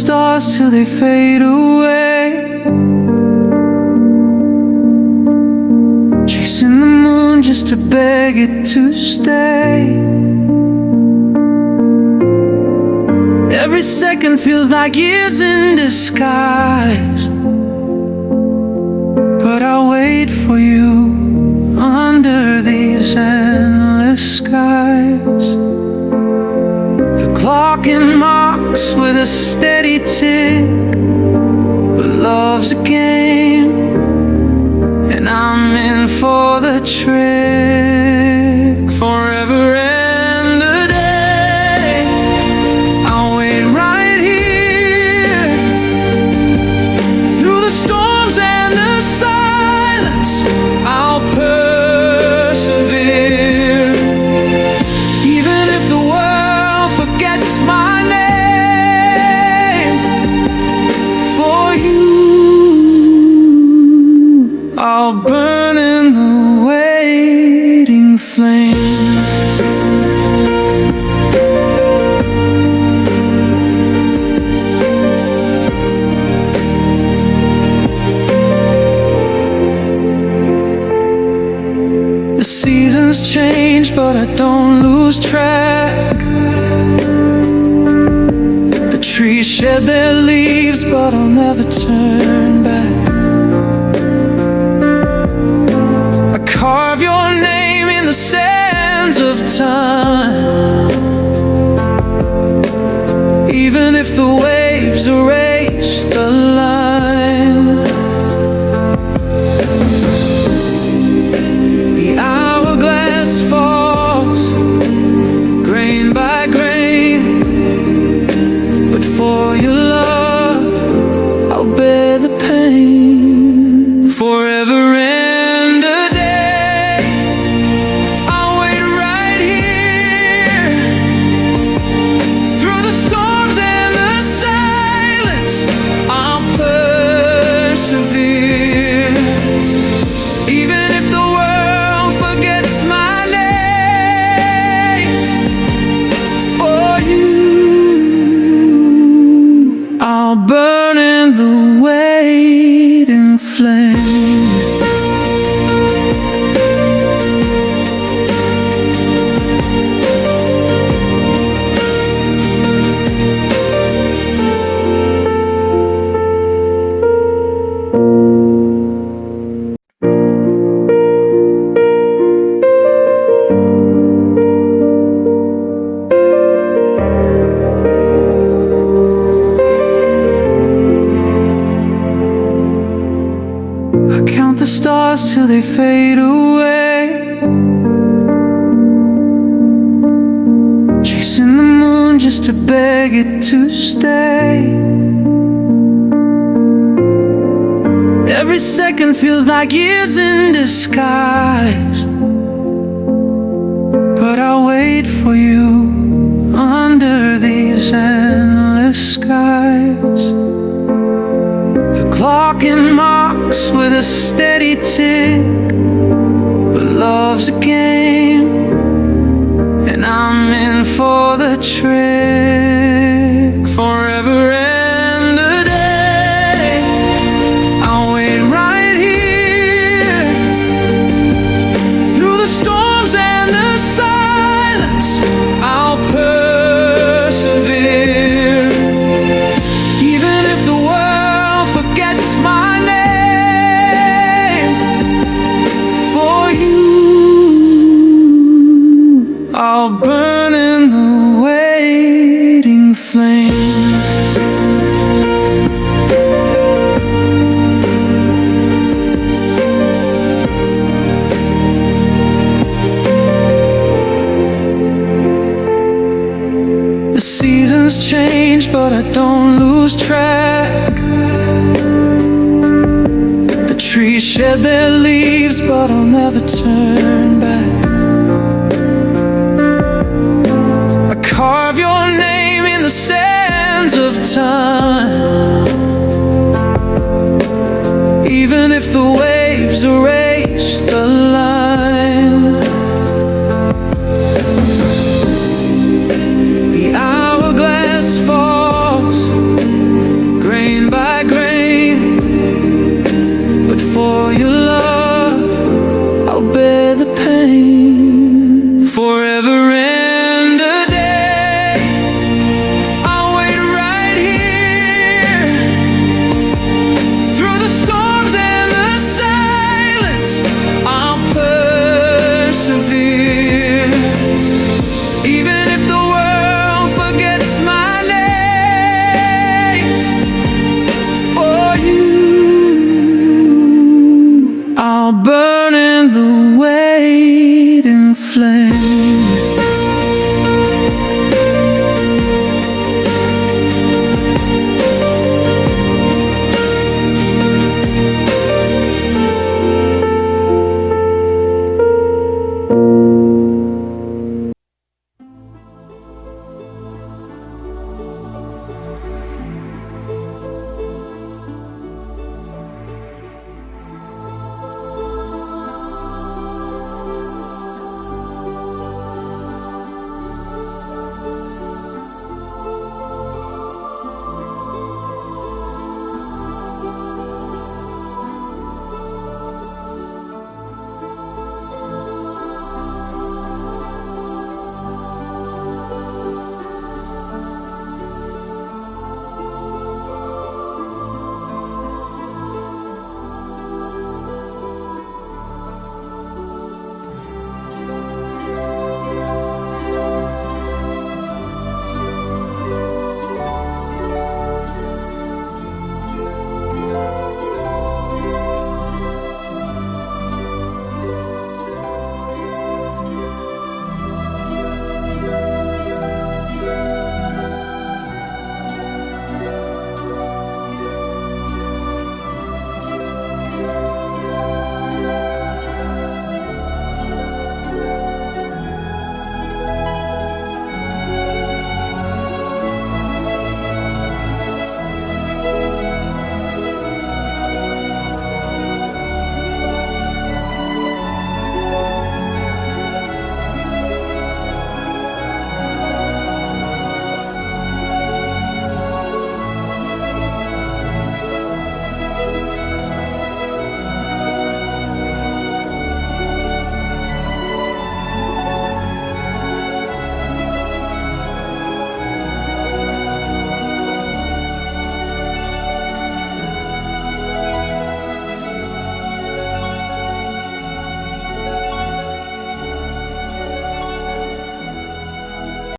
stars till they fade away, chasing the moon just to beg it to stay. Every second feels like years in disguise, but I'll wait for you under these endless skies. The clock marks with a steady tick, but love's a game, and I'm in for the trick. Forever and a day, I'll wait right here, through the storms and the silence, I'll persevere. Even if the world forgets my name, for you I'll burn in the waiting flame. The seasons change, but I don't lose track. The trees shed their leaves, but I'll never turn back. I carve your name in the sands of time, even if the waves erase the line. The hourglass falls, grain by grain, but for your love I'll bear the pain. Forever and a day, I'll wait right here, through the storms and the silence, I'll persevere. Even if the world forgets my name, for you I'll burn in the waiting flame. I count the stars till they fade away, chasing the moon just to beg it to stay. Every second feels like years in disguise, but I'll wait for you under these endless skies. The clock marks with a steady tick, but love's a game, and I'm in for the trick. Forever and a day, I'll wait right here, through the storms and the silence, I'll persevere. Even if the world forgets my name, for you I'll burn in the waiting flame. The seasons change, but I don't lose track. The trees shed their leaves, but I'll never turn back. I carve your name in the sands of time, even if the waves erase the line.